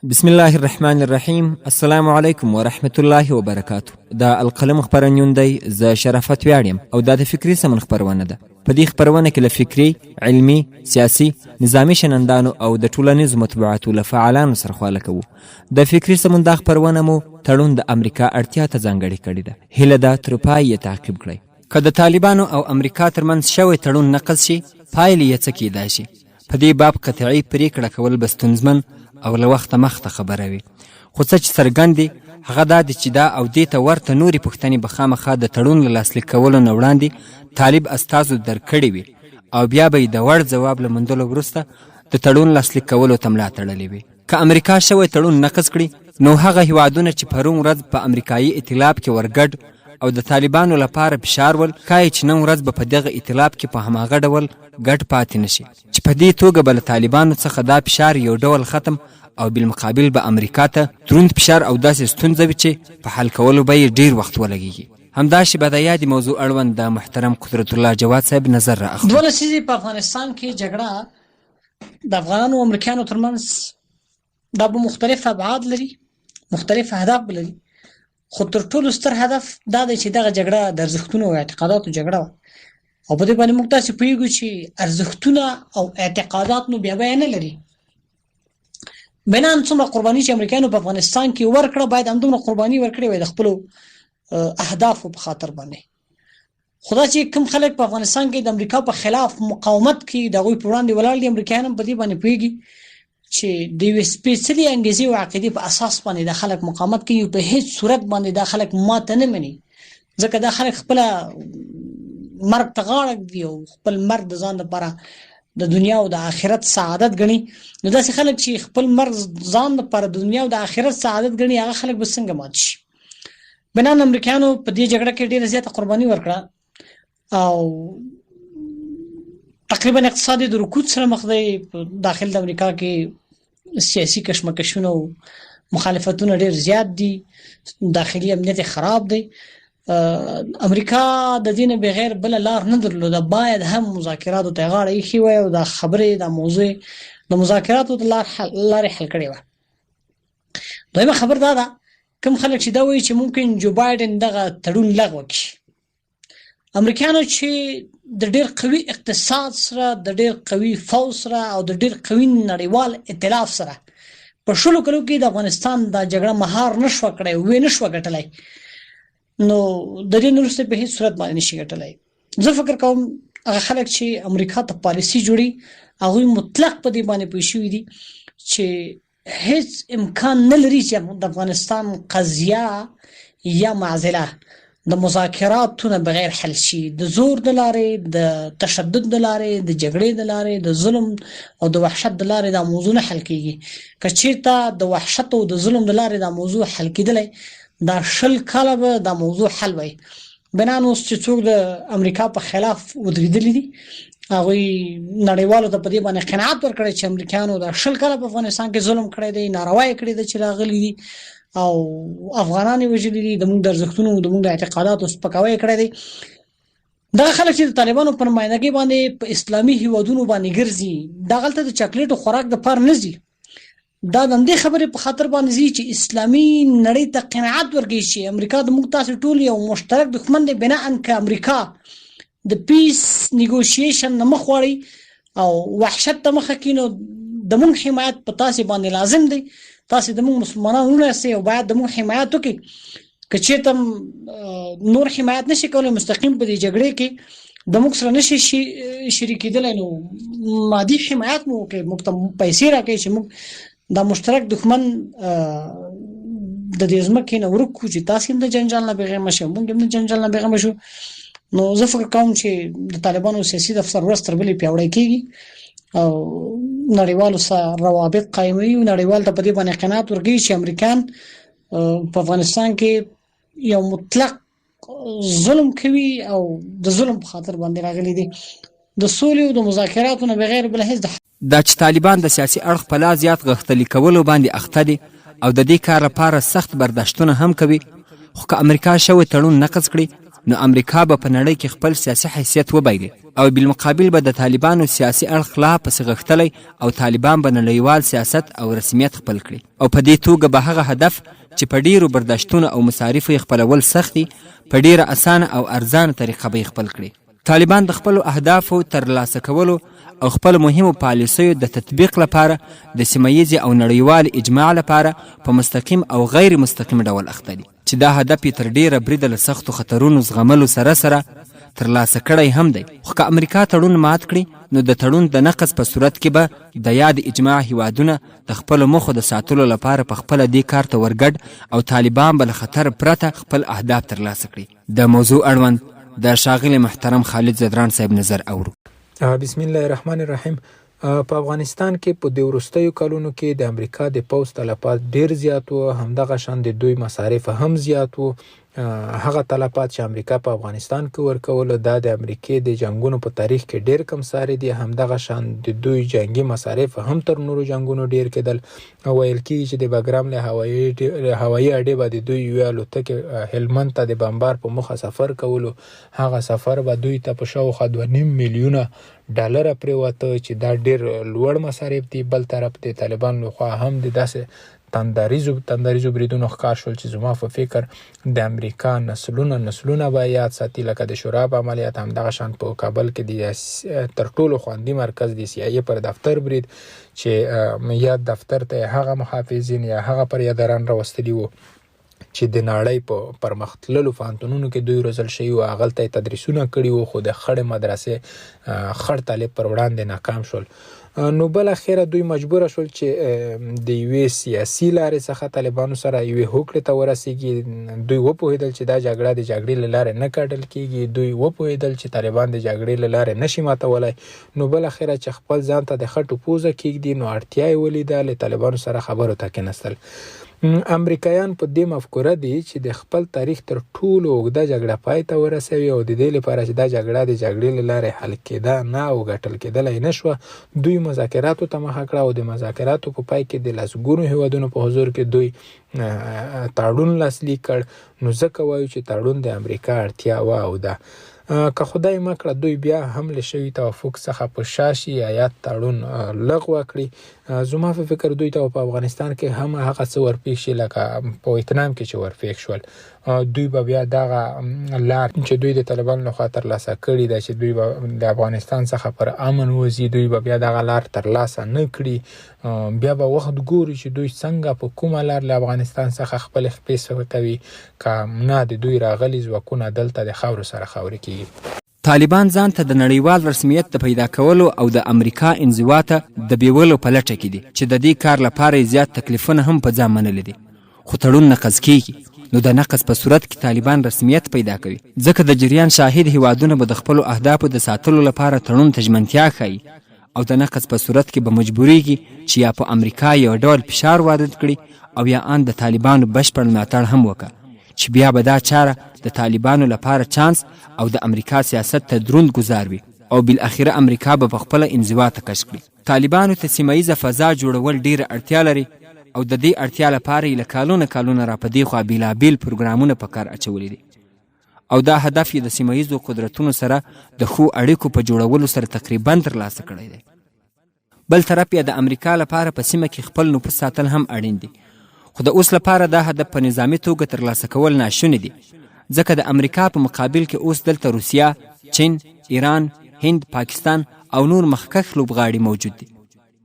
بسم الله الرحمن الرحیم. السلام علیکم ورحمت الله وبرکاتو. دا القلم خپرندون دی، زه شرافت ویاړ او دا د فکري سمون خپرونه ده. په دې خپرونه کې له فکري، علمي، سیاسي، نظامي شنندانو او د ټولنیزو مطبوعاتو له فعالانو سره خواله کوو. د فکري سمون دا خپرونه مو تړون د امریکا اړتیا ته ځانګړې کړې ده. هیله ده تر پایه تعقیب کړئ. که د طالبانو او امریکا ترمنځ شوی تړون نقض شي، پایلې یې څه کیدای شي؟ په دې باب قطعي پریکړه کول به ستونزمن او له وخته مخته خبره وي. خو څه چې څرګند دي هغه دا دی چې دا او دې ته ورته نورې پوښتنې به خامخا د تړون له لاسلیک کولو نه وړاندې طالب استازو درکړې وي او بیا به یې د وړ ځواب له موندلو وروسته د تړون لاسلیک کولو ته ملا تړلې وي. که امریکا شوی تړون نقض کړي، نو هغه هیوادونه چې پرون ورځ په امریکایي ائتلاف کې ورګډ او د طالبانو لپاره فشار ول، ښایي چې نن ورځ به په دغه ائتلاف کې په هماغه ډول ګډ پاتې نشي، چې په دې توګه به له طالبانو څخه دا فشار یو ډول ختم او بالمقابل به امریکا ته دروند فشار او داسې ستونزه وي چې په حل کولو به یې ډېر وخت ولګېږي. همداسې به د یادې موضوع اړوند د محترم قدرت الله جواد صاحب نظر را اخلو. دوه لسیزې په افغانستان کې جګړه د افغانانو او امریکایانو ترمنځ دا به مختلف ابعاد لري، مختلف اهداف به لري، خو تر ټولو ستر هدف دا دی چې دغه جګړه د ارزښتونو او اعتقاداتو جګړه وه او په دې باندې موږ تاسې پوهېږو چې ارزښتونه او اعتقادات نو بیا بیه نه لري. بنان څومره قرباني چې امریکایانو په افغانستان کې ورکړه، باید همدومره قرباني ورکړې وای د خپلو اهدافو په خاطر باندې. خو دا چې کوم خلک په افغانستان کې د امریکا په خلاف مقاومت کوي، د هغوی په وړاندې ولاړ دي، امریکایان هم په دې باندې پوهېږي چې د یوې سپېڅلې انګیزې او عقیدې په اساس باندې دا خلک مقاومت کوي، په هیڅ صورت باندې دا خلک ماته نه مني، ځکه دا خلک خپله مرګ ته غاړه ږدي او خپل مرګ د ځان لپاره د دنیا او د آخرت سعادت ګڼي. نو داسې خلک چې خپل مرګ ځان لپاره د دنیا او د آخرت سعادت ګڼي، هغه خلک به څنګه مات شي؟ بنان امریکایانو په دې جګړه کې ډېره زیاته قرباني ورکړه او تقریبا اقتصادي د رکود سره مخ دی. په داخل د امریکا کې سیاسي کشمکشونه او مخالفتونه ډېر زیات دي، داخلي امنیت خراب دی. امریکا د دې نه بغیر بله لار نه درلوده، باید هم مذاکراتو ته غاړه ایښې وای او دا خبرې دا موضوع د مذاکراتو د لارې حل کړې وه. دویمه خبر دا ده، کوم خلک چې دا وایي چې ممکن جو بایډن دغه تړون لغوه کړي، امریکایانو چې د ډېر قوي اقتصاد سره، د ډېر قوي فوج سره او د ډېر قوي نړیوال ائتلاف سره په 20 کلو کې د افغانستان دا جګړه مهار نه شوه کړی، ویې نه شوه ګټلی، نو د دې نه وروسته په هېڅ صورت باندې نشي ګټلی. زه فکر کوم هغه خلک چې امریکا ته پالیسي جوړي، هغوی مطلق په دې باندې پوه شوي دي چې هیڅ امکان نه لري چې د افغانستان قضیه یا معضله د مذاکراتو نه بغیر حل شي، د زور د لارې، د تشدد د لارې، د جګړې د لارې، د ظلم او د وحشت د لارې دا موضوع نه حل کېږي. که چېرته د وحشت او د ظلم د لارې دا موضوع حل کېدلی، دا 20 کاله به دا موضوع حل وای. بنان اوس چې څوک د امریکا په خلاف ودرېدلي دي، هغوی نړیوالو ته په دې باندې قناعت ورکړی چې امریکایانو دا 20 کاله په افغانستان کې ظلم کړی دی، ناروا یې کړی دی چې راغلي دي او افغانان یې وژلي دي، زموږ د ارزښتونو زموږ د اعتقاداتو سپکاوی یې کړی دی. دغه خلک چې د طالبانو په نمایندګۍ باندې په اسلامي هیوادونو باندې ګرځي، دغلته د چاکلیټو خوراک دپاره نه ځي، دا د همدې خبرې په خاطر باندې ځي چې اسلامي نړۍ ته قناعت ورکړي چې امریکا د موږ تاسې ټول یو مشترک دښمن دی. بناءً که امریکا د پیس نیګوشیشن نه مخ واړي او وحشت ته مخه کړي، نو د موږ حمایت په تاسې باندې لازم دی، تاسې د موږ مسلمانان وروڼه یاستئ او باید د موږ حمایت وکړئ. که چېرته نور حمایت نشي کولی، مستقیم په دې جګړې کې د موږ سره نشي شریکېدلی، نو مادي حمایت مو وکړئ، موږ ته پیسې راکړئ چې موږ دا مشترک دښمن د دې ځمکې نه ورک کړو، چې تاسې هم د جنجال نه بېغمه شئ، موږ هم د جنجال نه بېغمه شو. نو زه فکر کوم چې د طالبانو سیاسي دفتر ورځ تر بلې پیاوړی کېږي او نړیوالو سره روابط قایموي، نړیوال ته په دې باندې قناعت ورکوي چې امریکایان په افغانستان کې یو مطلق ظلم کوي او د ظلم په خاطر باندې راغلي دي. د سولې او د مذاکراتو نه بغیر بل هیڅ دا چې طالبان د سیاسي اړخ په لا زیات غښتلي کولو باندې اخته دي او د دې کار لپاره سخت برداشتونه هم کوي، خو که امریکا شوی تړون نقض کړي، نو امریکا به په نړۍ کې خپل سیاسي حیثیت وبایلي او بالمقابل به د طالبانو سیاسي اړخ لا پسې غښتلی او طالبان به نړیوال سیاست او رسمیت خپل کړي او په دې توګه به هغه هدف چې په ډیرو برداشتونو او مصارفو یې خپلول سخت دي په ډیره اسانه او ارزانه طریقه به یې خپل کړي. طالبان د خپلو اهدافو ترلاسه کولو او خپل مهمو پالیسیو د تطبیق لپاره د سیمهییزې او نړیوال اجماع لپاره په مستقیم او غیر مستقیم ډول اخته دي چې دا هدف یې تر ډیره بریده له سختو خطرونو زغملو سره سره ترلاسه کړی هم دی. خو که امریکا تړون مات کړي نو د تړون د نقض په صورت کې به د یاد اجماع هیوادونه د خپلو موخو د ساتلو لپاره په خپله دې کار ته ورګډ او طالبان به له خطر پرته خپل اهداف ترلاسه کړي. د موضوع اړوند د ښاغلي محترم خالد زدران صاحب نظر اورو. بسم الله الرحمن الرحیم. په افغانستان کې په دې وروستیو کلونو کې د امریکا د پوځ تلفات ډیر زیات وو، همدغه شان د دوی مصارف هم زیات وو. هغه تلفات چې امریکا په افغانستان کې ورکول دا د امریکای د جنگونو په تاریخ کې ډیر کم ساري دي. همدغه شان د دوی جنگي مصارف هم تر نورو جنگونو ډیر کېدل. ویل کېږي چې د بګرام له هوایي اډې به د دوی یوه الوتکې هلمند ته د بمبار په موخه سفر کولو. هغه سفر به دوی ته په شاوخوا 2.5 میلیونه ډالر پرېوته چې دا ډیر لوړ مصارف دي. بل طرف د طالبان لخوا هم د داسې تندریزو بریدونو ښکار شول چې زما په فکر د امریکا نسلونه به یاد ساتي، لکه د شوراب عملیات. همدغه شان په کابل کې د تر ټولو خوندي مرکز د CIA پر دفتر برید چې یاد دفتر ته هغه محافظین یا هغه پریادران راوستلي وو چې د نړۍ په پرمختللو پوهنتونونو کې دوی روزل شوي وو، هغلته تدریسونه کړي وو، خو د خړې مدرسې خړ طالب پر وړاندې ناکام شول. نو بل اخیره دوی مجبور شول چې د یوې سیاسي لارې څخه طالبانو سره یوې هوکړې ته ورسیږي. دوی وپوهېدل چې دا جګړه د جګړې له لارې نه ګټل کېږي. دوی وپوهېدل چې طالبان د جګړې له لارې نشي ماتولی. نو بل اخیره چې خپل ځان ته د خټو پوزه کېږدي نو اړتیا یې ولیده له طالبانو سره خبرو ته کېنستل. امریکایان په دې مفکوره دي چې د خپل تاریخ تر ټولو اوږده جګړه پای ته ورسوي او د دې لپاره چې دا جګړه د جګړې له لارې حل کېده نه او ګټل کېدلی نه شوه، دوی مذاکراتو ته مخه کړه او د مذاکراتو په پای کې د لسګونو هیوادونو په حضور کې دوی تړون لاسلیک کړ. نو ځکه وایو چې تړون د امریکا اړتیا وه او ده. که خدای مکړه دوی بیا هم له شوي توافق څخه په شا شي یا تړون لغوه کړي، زما په فکر دوی ته په افغانستان کې هم هغه څه ورپېښ شي لکه په ویتنام کې چې ورپېښ شول. دوی به بیا دغه لار چې دوی د طالبانو لخوا ترلاسه کړې ده چې دوی به د افغانستان څخه پر امن وځي، دوی به بیا دغه لار ترلاسه نه کړي. بیا به وخت ګوري چې دوی څنګه په کومه لار له افغانستان څخه خپل خپې سوکوي، که نه د دوی راغلي ځواکونه دلته د خاورو سره خاورې کېږي. طالبان ځان ته د نړیوال رسمیت د پیدا کولو او د امریکا انزوا ته د بیولو په لټه کې دي چې د دې کار لپاره زیات تکلیفونه هم په ځان منلي دي. خو تړون نقض کېږي نو د نقض په صورت کې طالبان رسمیت پیدا کوي، ځکه د جریان شاهد هیوادونه به د خپلو اهدافو د ساتلو لپاره تړون ته ژمنتیا ښایي او د نقض په صورت کې به مجبوریږي چې یا په امریکا یو ډول فشار وارد کړي او یا ان د طالبانو بشپړ ملاتړ هم وکړي چې بیا به دا چاره د طالبانو لپاره چانس او د امریکا سیاست ته دروند ګزار وي او بالاخره امریکا به په خپله انزوا ته کش کړي. طالبانو ته سیمه ییزه فضا جوړول ډیره اړتیا لري او د دې اړتیا لپاره یې له کالونه را په دې خوا بېلابېل پروګرامونه په کار اچولي دي او دا هدف یې د سیمه ییزو قدرتونو سره د ښو اړیکو په جوړولو سره تقریبا ترلاسه کړی دی. بل طرف یې د امریکا لپاره په سیمه کې خپل نفوذ ساتل هم اړین دي، خو د اوس لپاره دا هدف په نظامي توګه ترلاسه کول ناشوني دي، ځکه د امریکا په مقابل کې اوس دلته روسیه، چین، ایران، هند، پاکستان او نور مخکښ لوبغاړي موجود دي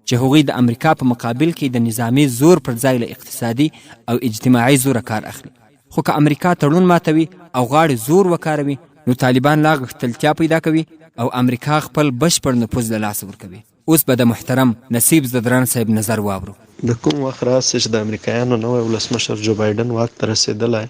چې هغوی د امریکا په مقابل کې د نظامي زور پر ځای له اقتصادي او اجتماعي زوره کار اخلي. خو که امریکا تړون ماتوي او غواړي زور وکاروي نو طالبان لا غښتلتیا پیدا کوي او امریکا خپل بشپړ نفوذ له لاسه ورکوي. اوس به د محترم نصیب زدران صاحب نظر واورو. د کوم وخت راسي چې د امریکایانو نوی ولسمشر جو بایدن واک ته رسېدلی،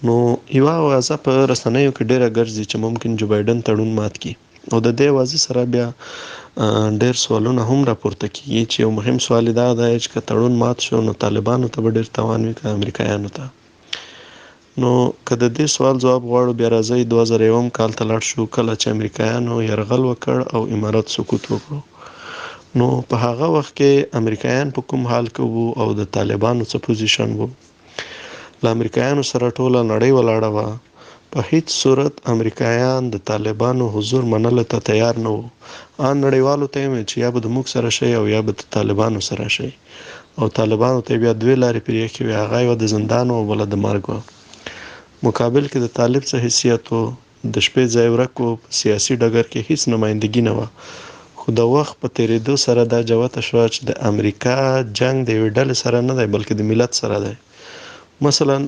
نو یوه اوازه په رسنیو کې ډیره ګرځي چې ممکن جو بایدن تړون مات کړي او د دې اوازې سره بیا ډیر سوالونه هم راپورته کیږي چې یو مهم سوال دا دی چې که تړون مات شو نو طالبانو ته به ډیر تاوان وي که امریکایانو ته. نو که د دې سوال جواب غواړو بیا راځئ 2001 کال ته لاړ شو کله چې امریکایانو یرغل وکړ او امارات سقوط وکړو. نو په هغه وخت کې امریکایان په کوم حال کې وو او د طالبانو څه پوزیشن وو؟ له امریکایانو سره ټوله نړۍ ولاړه وه، په هیڅ صورت امریکایان د طالبانو حضور منلو ته تیار نه وو. ان نړیوالو ته یې چې یا به د موږ سره شي او یا به د طالبانو سره شي، او طالبانو ته بیا دوې لارې پرېښې وې، هغه یوه د زندان او بله د مرګ وه. مقابل کې د طالب څه حیثیت و، د شپې ځای ورک و، په سیاسي ډګر کې هیڅ نمایندګي نه وه. خو د وخت په تېرېدو سره دا جوته شوه چې د امریکا جنگ د یوې ډلې سره نه دی بلکې د ملت سره دی. مثلا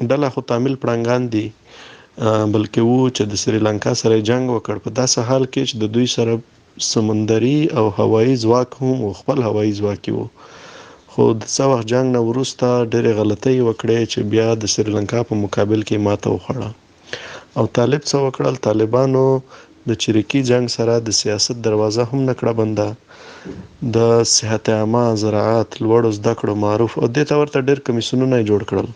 ډله خو تامل پړانګان دي، بلکې وو چې د سریلانکا سره جنگ وکړ، په داسې حال کې چې د دوی سره سمندري او هوایي ځواک هم و، خپل هوایي ځواک و. خو د څه وخت جنگ نه وروسته ډېرې غلطۍ وکړې چې بیا د سریلانکا په مقابل کې ماته وخوړه. او طالب څه وکړل؟ طالبانو د چریکي جنگ سره د سیاست دروازه هم نه کړه بنده، د صحت عامه، زراعت، لوړو زده کړو، معروف او دې ته ورته ډېر کمیسیونونه یې جوړ کړل.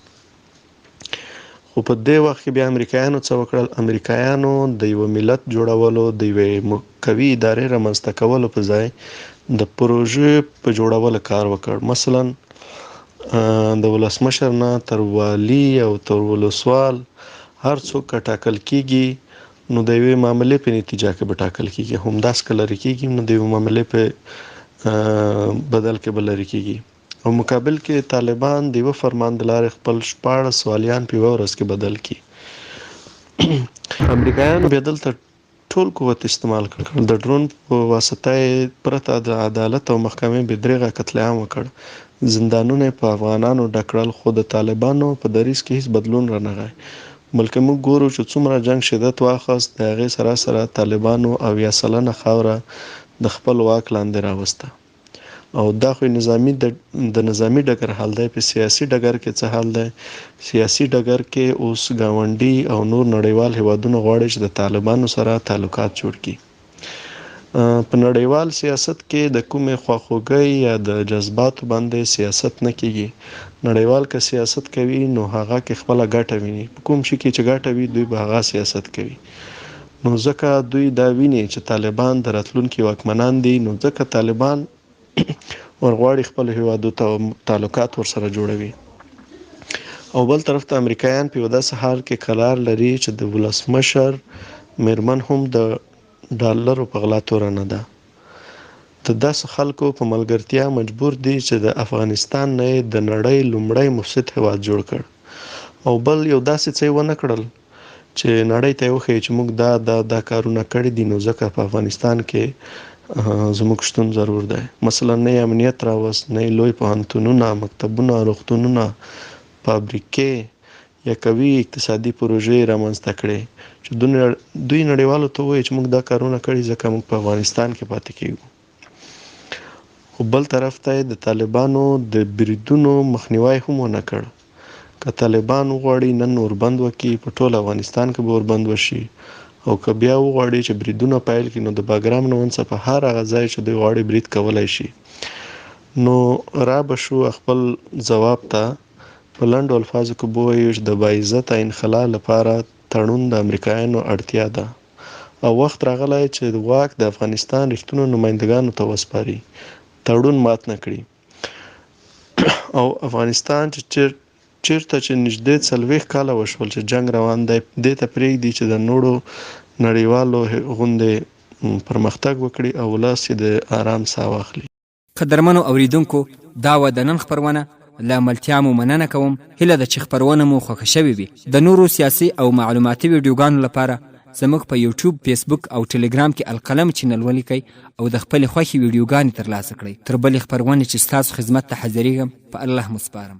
خو په دې وخت کې بیا امریکایانو څه وکړل؟ امریکایانو د یوه ملت جوړولو، د یوې قوي ادارې رامنځته کولو په ځای د پروژې په جوړولو کار وکړ. مثلا د ولسمشر نه تر والي او تر ولسوال هر څوک که ټاکل کیږي نو د یوې معاملې په نتیجه کې به ټاکل کیږي، همداسې که لرې کیږي نو د یوې معاملې په بدل کې به لرې کیږي. او مقابل کې طالبان د یوه فرمان د لارې خپل 14 والیان په یوه ورځ کې بدل کړي. امریکایانو بیا دلته ټول قوت استعمال کړ، د ډرون په واسطه یې پرته د عدالت او محکمې بې دریغه قتل عام وکړ، زندانونه یې په افغانانو ډک کړل. خو د طالبانو په دریځ کې هیڅ بدلون رانغی، بلکې موږ ګورو چې څومره جنگ شدت واخیست، د هغې سره سره طالبانو 80% خاوره د خپل واک لاندې راوسته. او دا خو د نظامی ډګر حال دی. په سیاسي ډګر کې څه حال دی؟ سیاسي ډګر کې اوس ګاونډي او نور نړیوال هیوادونه غواړي چې د طالبانو سره تعلقات جوړ کړي. په نړیوال سیاست کې د کومې خواخوږۍ یا د جذباتو باندې سیاست نه کیږي. نړیوال که سیاست کوي نو هغه کې خپله ګټه ویني، په کوم شي کې چې ګټه وي دوی به هغه سیاست کوي. نو ځکه دوی دا ویني چې طالبان د راتلونکي واکمنان دي، نو ځکه طالبان ورغواړي خپل هیوادو ته تعلقات ورسره جوړوي. او بل طرف ته امریکایان په یو داسې حال کې قرار لري چې د ولسمشر میرمن هم د ډالرو په غلا توره نه ده. د داسې خلکو په ملګرتیا مجبور دي چې د افغانستان نه د نړۍ لومړی مفسد هیواد جوړ کړ، او بل یو داسې څه ونه کړل چې نړۍ ته یې وښیي چې موږ دا کارونه کړي دي، نو ځکه په افغانستان کې زموږ شتون ضرور دی. مثلا نه امنیت راوست، نه لوی پوهنتونونه، مکتبونه، روغتونونه، فابریکې یا قوي اقتصادي پروژې رامنځته کړي چې دوی نړیوالو ته وایي چې موږ دا کارونه کړي ځکه موږ په افغانستان کې پاتې کیږو. خو بل طرف ته د طالبانو د بریدونو مخنیوی هم ونه کړ. که طالبان وغواړي نن اوربند وکړي، په ټول افغانستان کې به اوربند وشي، او که بیا وغواړي چې بریدونه پیل کړي نو د باګرام نه ونڅه په هر هغه ځای چې دوی غواړي برید کولی شي. نو را به شو خپل ځواب ته په لنډو الفاظو کې به ووایو چې د باعزته انخلا لپاره تړون د امریکایانو اړتیا ده، او وخت راغلی چې د واک د افغانستان رښتینو نمایندګانو ته وسپاري، تړون مات نه کړي. او افغانستان چې چیرته چې نږدې 40 کاله وشول چې جنگ روان دی، دې ته پرېږدي چې د نورو نړیوالو غوندې پرمختګ وکړي او ولس یې د آرام ساه واخلي. قدرمنو اوریدونکو، دا و د نن خپرونه. له ملتیا مو مننه کوم. هیله ده چې خپرونه مو خوښه شوې وي. د نورو سیاسي او معلوماتي ویډیوګانو لپاره زموږ په یوټیوب، فیسبوک او ټلګرام کې القلم چینل ولیکئ او د خپلې خوښې ویډیوګانې ترلاسه کړئ. تر بلې خپرونې چې ستاسو خدمت ته حاضرېږم، په الله مو سپارم.